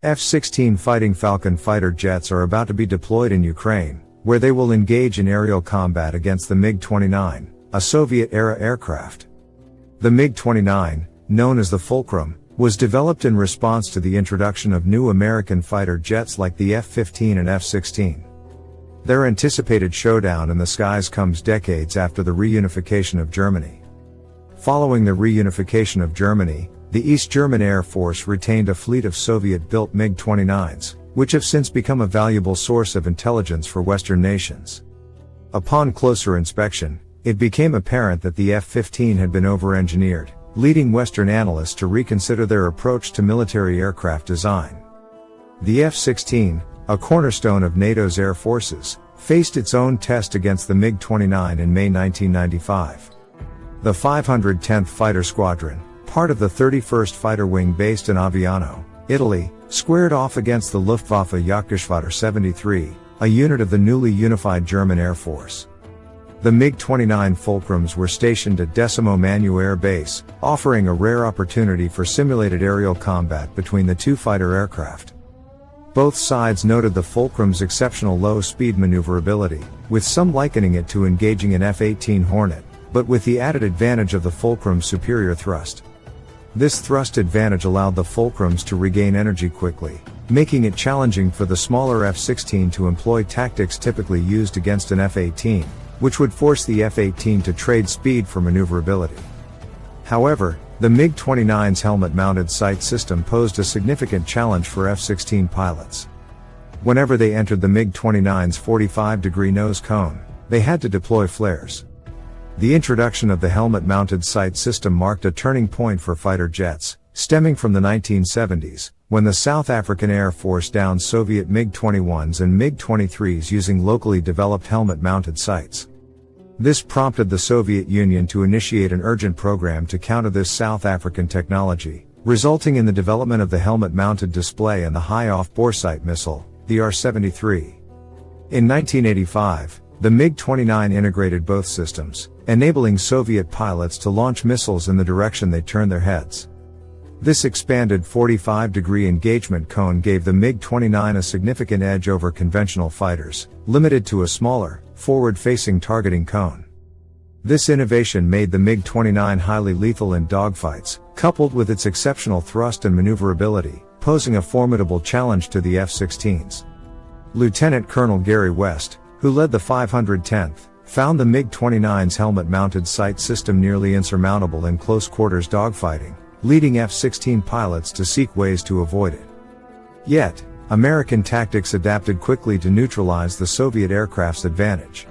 F-16 Fighting Falcon fighter jets are about to be deployed in Ukraine, where they will engage in aerial combat against the MiG-29, a Soviet-era aircraft. The MiG-29, known as the Fulcrum, was developed in response to the introduction of new American fighter jets like the F-15 and F-16. Their anticipated showdown in the skies comes decades after the reunification of Germany. Following the reunification of Germany, the East German Air Force retained a fleet of Soviet-built MiG-29s, which have since become a valuable source of intelligence for Western nations. Upon closer inspection, it became apparent that the F-15 had been over-engineered, leading Western analysts to reconsider their approach to military aircraft design. The F-16, a cornerstone of NATO's air forces, faced its own test against the MiG-29 in May 1995. The 510th Fighter Squadron, part of the 31st Fighter Wing based in Aviano, Italy, squared off against the Luftwaffe Jagdgeschwader 73, a unit of the newly unified German Air Force. The MiG-29 Fulcrums were stationed at Decimo Manu Air Base, offering a rare opportunity for simulated aerial combat between the two fighter aircraft. Both sides noted the Fulcrum's exceptional low-speed maneuverability, with some likening it to engaging an F-18 Hornet, but with the added advantage of the Fulcrum's superior thrust. This thrust advantage allowed the Fulcrums to regain energy quickly, making it challenging for the smaller F-16 to employ tactics typically used against an F-18, which would force the F-18 to trade speed for maneuverability. However, the MiG-29's helmet-mounted sight system posed a significant challenge for F-16 pilots. Whenever they entered the MiG-29's 45-degree nose cone, they had to deploy flares. The introduction of the helmet-mounted sight system marked a turning point for fighter jets, stemming from the 1970s, when the South African Air Force downed Soviet MiG-21s and MiG-23s using locally developed helmet-mounted sights. This prompted the Soviet Union to initiate an urgent program to counter this South African technology, resulting in the development of the helmet-mounted display and the high off-bore sight missile, the R-73. In 1985, the MiG-29 integrated both systems, enabling Soviet pilots to launch missiles in the direction they turned their heads. This expanded 45-degree engagement cone gave the MiG-29 a significant edge over conventional fighters, limited to a smaller, forward-facing targeting cone. This innovation made the MiG-29 highly lethal in dogfights, coupled with its exceptional thrust and maneuverability, posing a formidable challenge to the F-16s. Lieutenant Colonel Gary West, who led the 510th, found the MiG-29's helmet-mounted sight system nearly insurmountable in close-quarters dogfighting, leading F-16 pilots to seek ways to avoid it. Yet, American tactics adapted quickly to neutralize the Soviet aircraft's advantage.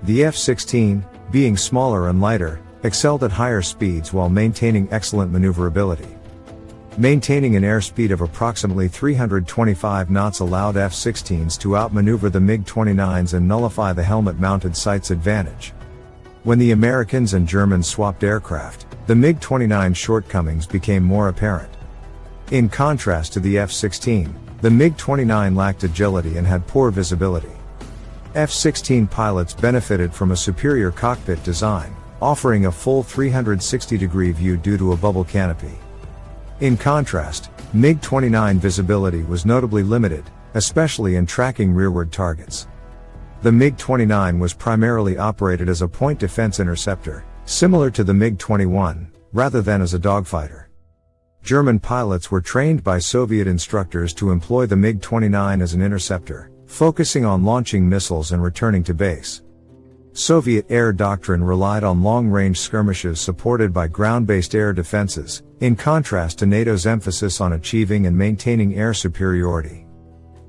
The F-16, being smaller and lighter, excelled at higher speeds while maintaining excellent maneuverability. Maintaining an airspeed of approximately 325 knots allowed F-16s to outmaneuver the MiG-29s and nullify the helmet-mounted sights advantage. When the Americans and Germans swapped aircraft, the MiG-29's shortcomings became more apparent. In contrast to the F-16, the MiG-29 lacked agility and had poor visibility. F-16 pilots benefited from a superior cockpit design, offering a full 360-degree view due to a bubble canopy. In contrast, MiG-29 visibility was notably limited, especially in tracking rearward targets. The MiG-29 was primarily operated as a point defense interceptor, similar to the MiG-21, rather than as a dogfighter. German pilots were trained by Soviet instructors to employ the MiG-29 as an interceptor, focusing on launching missiles and returning to base. Soviet air doctrine relied on long-range skirmishes supported by ground-based air defenses, in contrast to NATO's emphasis on achieving and maintaining air superiority.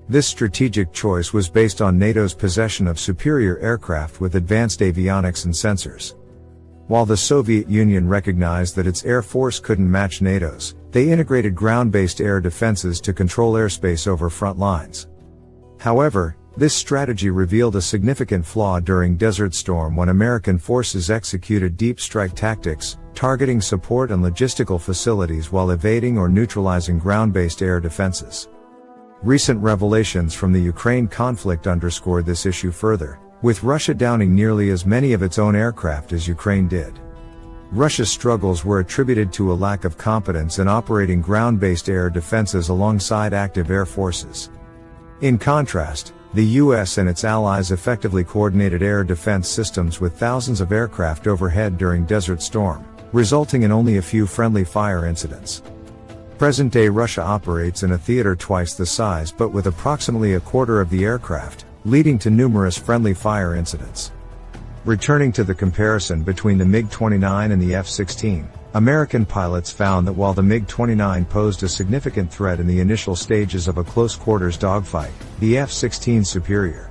This strategic choice was based on NATO's possession of superior aircraft with advanced avionics and sensors. While the Soviet Union recognized that its air force couldn't match NATO's, they integrated ground-based air defenses to control airspace over front lines. However, this strategy revealed a significant flaw during Desert Storm when American forces executed deep strike tactics, targeting support and logistical facilities while evading or neutralizing ground-based air defenses. Recent revelations from the Ukraine conflict underscored this issue further, with Russia downing nearly as many of its own aircraft as Ukraine did. Russia's struggles were attributed to a lack of competence in operating ground-based air defenses alongside active air forces. In contrast, the US and its allies effectively coordinated air defense systems with thousands of aircraft overhead during Desert Storm, resulting in only a few friendly fire incidents. Present-day Russia operates in a theater twice the size but with approximately a quarter of the aircraft, leading to numerous friendly fire incidents. Returning to the comparison between the MiG-29 and the F-16, American pilots found that while the MiG-29 posed a significant threat in the initial stages of a close-quarters dogfight, the F-16's superior